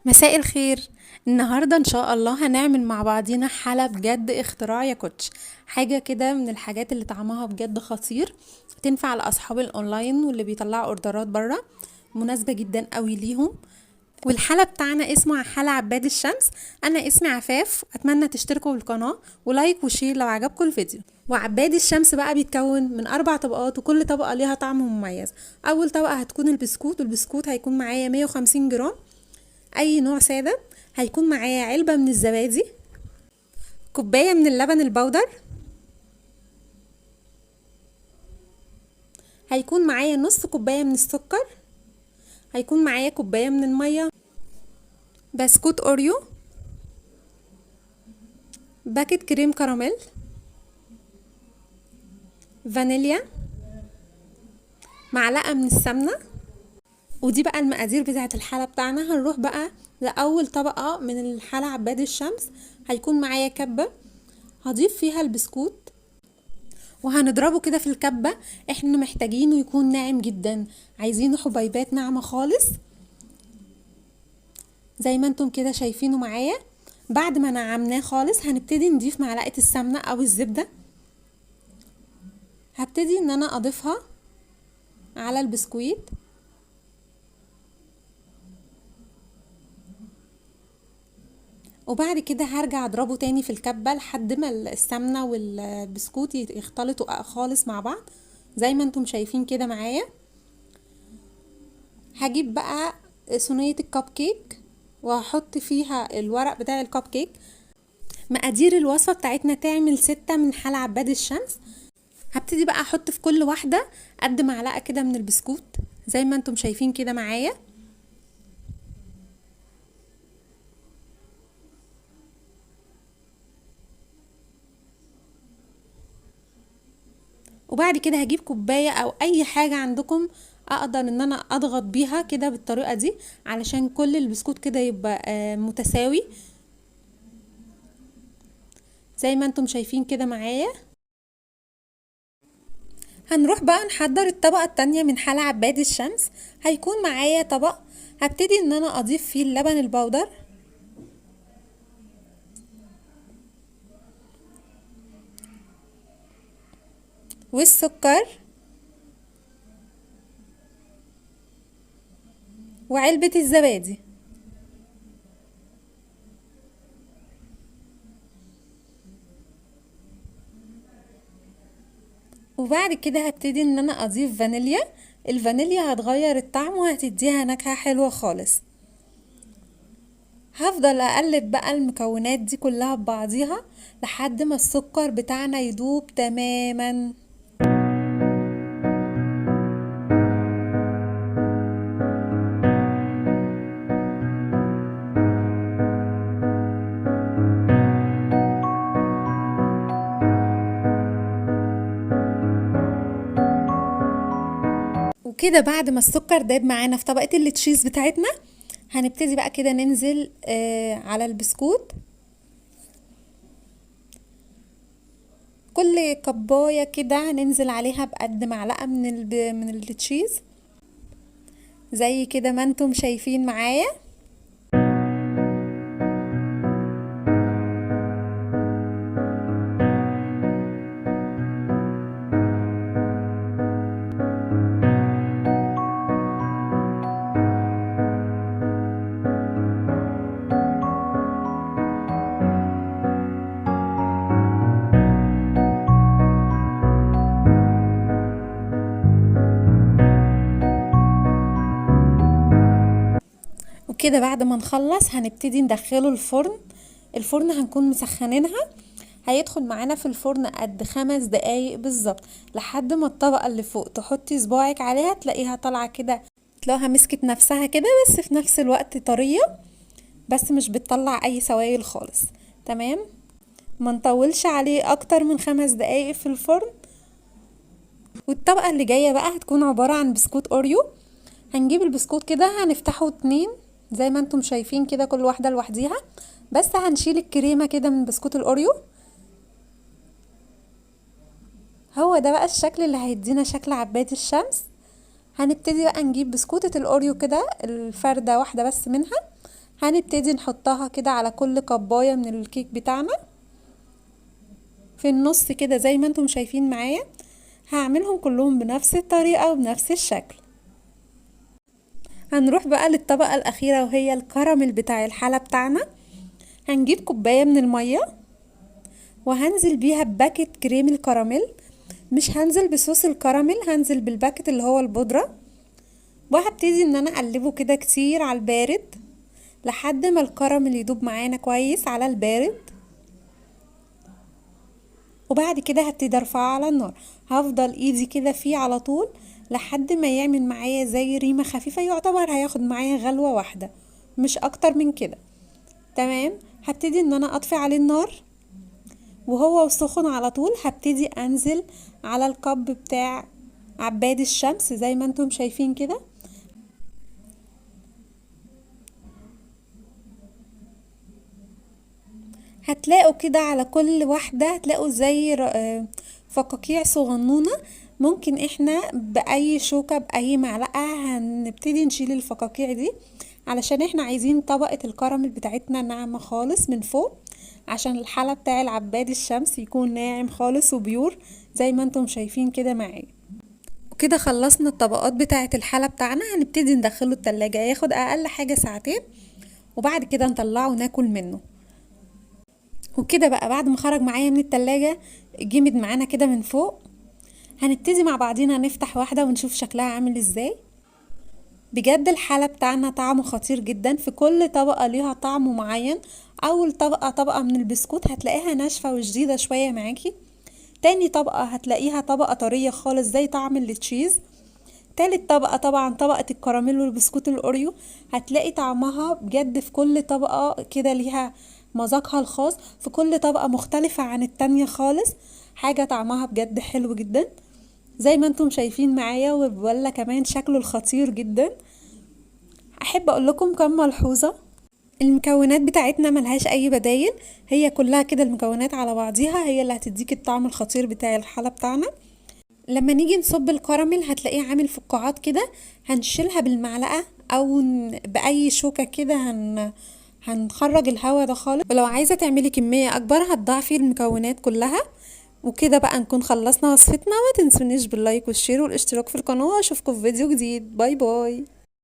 مساء الخير. النهاردة ان شاء الله هنعمل مع بعضينا حالة بجد اختراع يا كوتش. حاجة كده من الحاجات اللي طعمها بجد خطير، تنفع لاصحاب الاونلاين واللي بيطلعوا اوردرات برا، مناسبة جدا قوي ليهم. والحالة بتاعنا اسمه حالة عباد الشمس. انا اسمي عفاف، اتمنى تشتركوا بالقناة ولايك وشير لو عجبكم الفيديو. وعباد الشمس بقى بيتكون من 4 طبقات، وكل طبقة ليها طعم مميز. اول طبقة هتكون البسكوت، والبسكوت هيكون معايا 150 جرام اي نوع ساده. هيكون معايا علبه من الزبادي، كوبايه من اللبن البودر، هيكون معايا نص كوبايه من السكر، هيكون معايا كوبايه من الميه، بسكوت اوريو، باكت كريم كراميل، فانيليا، معلقه من السمنه. ودي بقى المقادير بتاعه الحاله بتاعنا. هنروح بقى لاول طبقه من الحاله عباد الشمس. هيكون معايا كبه، هضيف فيها البسكوت وهنضربه كده في الكبة. احنا محتاجينه يكون ناعم جدا، عايزينه حبيبات ناعمة خالص زي ما انتم كده شايفينه معايا. بعد ما نعمناه خالص هنبتدي نضيف معلقة السمنة او الزبدة. هبتدي ان انا اضيفها على البسكويت، وبعد كده هرجع اضربه تاني في الكبة لحد ما السمنة والبسكوت يختلطوا خالص مع بعض زي ما انتم شايفين كده معايا. هجيب بقى صينية الكب كيك وهحط فيها الورق بتاع الكب كيك. مقادير الوصفة بتاعتنا تعمل 6 من حلى عباد الشمس. هبتدي بقى احط في كل واحدة قد معلقة كده من البسكوت زي ما انتم شايفين كده معايا. وبعد كده هجيب كوباية او اي حاجة عندكم اقدر ان انا اضغط بيها كده بالطريقة دي علشان كل البسكوت كده يبقى متساوي زي ما انتم شايفين كده معايا. هنروح بقى نحضر الطبقة التانية من حلى عباد الشمس. هيكون معايا طبق هبتدي ان انا اضيف فيه اللبن البودر والسكر وعلبة الزبادي. وبعد كده هبتدي ان انا اضيف فانيليا. الفانيليا هتغير الطعم وهتديها نكهة حلوة خالص. هفضل اقلب بقى المكونات دي كلها ببعضيها لحد ما السكر بتاعنا يدوب تماما. وكده بعد ما السكر داب معانا في طبقة التشيز بتاعتنا هنبتدي بقى كده ننزل على البسكوت. كل كباية كده هننزل عليها بقد معلقة من التشيز زي كده ما انتم شايفين معايا. وكده بعد ما نخلص هنبتدي ندخله الفرن. الفرن هنكون مسخنينها، هيدخل معانا في الفرن قد 5 دقايق بالظبط لحد ما الطبقة اللي فوق تحطي صباعك عليها تلاقيها طالعة كده، تلاقيها مسكت نفسها كده بس في نفس الوقت طرية، بس مش بتطلع اي سوائل خالص. تمام، ما نطولش عليه اكتر من 5 دقايق في الفرن. والطبقة اللي جاية بقى هتكون عبارة عن بسكوت اوريو. هنجيب البسكوت كده هنفتحه 2 زي ما انتم شايفين كده كل واحدة لوحديها، بس هنشيل الكريمة كده من بسكوت الاوريو. هو ده بقى الشكل اللي هيدينا شكل عباد الشمس. هنبتدي بقى نجيب بسكوتة الاوريو كده الفردة واحدة بس منها، هنبتدي نحطها كده على كل كوباية من الكيك بتاعنا في النص كده زي ما انتم شايفين معايا. هعملهم كلهم بنفس الطريقة وبنفس الشكل. هنروح بقى للطبقة الأخيرة وهي الكراميل بتاع الحلة بتاعنا. هنجيب كوباية من المية وهنزل بيها بباكت كريم الكراميل، مش هنزل بصوص الكراميل، هنزل بالباكت اللي هو البودرة، وهبتدي ان انا اقلبه كده كتير على البارد لحد ما الكراميل يدوب معانا كويس على البارد. وبعد كده هبتدي ارفعه على النار، هفضل ايدي كده فيه على طول لحد ما يعمل معايا زي ريمة خفيفة، يعتبر هياخد معايا غلوة واحدة مش اكتر من كده. تمام. هبتدي ان انا اطفي عليه النار وهو سخن على طول. هبتدي انزل على الكب بتاع عباد الشمس زي ما انتم شايفين كده. هتلاقوا كده على كل واحدة هتلاقوا زي فقاقيع صغنونة. ممكن احنا بأي شوكة بأي معلقة هنبتدي نشيل الفقاقيع دي، علشان احنا عايزين طبقة الكراميل بتاعتنا ناعمة خالص من فوق، عشان الحلة بتاع العباد الشمس يكون ناعم خالص وبيور زي ما انتم شايفين كده معايا. وكده خلصنا الطبقات بتاعة الحلة بتاعنا. هنبتدي ندخله التلاجة، ياخد اقل حاجة ساعتين وبعد كده نطلعه وناكل منه. وكده بقى بعد ما خرج معايا من التلاجة جمد معانا كده من فوق. هنبتدي مع بعضينا نفتح واحدة ونشوف شكلها عامل ازاي. بجد الحلة بتاعنا طعمه خطير جدا، في كل طبقة ليها طعم معين. اول طبقة من البسكوت هتلاقيها ناشفة وجديدة شوية معاكي. تاني طبقة هتلاقيها طبقة طرية خالص زي طعم التشيز. تالت طبقة طبعا طبقة الكراميل والبسكوت الأوريو، هتلاقي طعمها بجد في كل طبقة كده ليها مذاقها الخاص، في كل طبقة مختلفة عن التانية خالص. حاجة طعمها بجد حلو جدا زي ما انتم شايفين معايا، ولا كمان شكله الخطير جدا. احب اقول لكم كم ملحوظة. المكونات بتاعتنا ملهاش اي بدايل، هي كلها كده المكونات على بعضيها هي اللي هتديك الطعم الخطير بتاع الحلة بتاعنا. لما نيجي نصب الكراميل هتلاقيه عامل فقاعات كده، هنشيلها بالمعلقة او باي شوكة كده هنخرج الهواء ده خالص. ولو عايزة تعملي كمية اكبر هتضاعفي المكونات كلها. وكده بقى نكون خلصنا وصفتنا. ما تنسونيش باللايك والشير والاشتراك في القناة، واشوفكم في فيديو جديد. باي باي.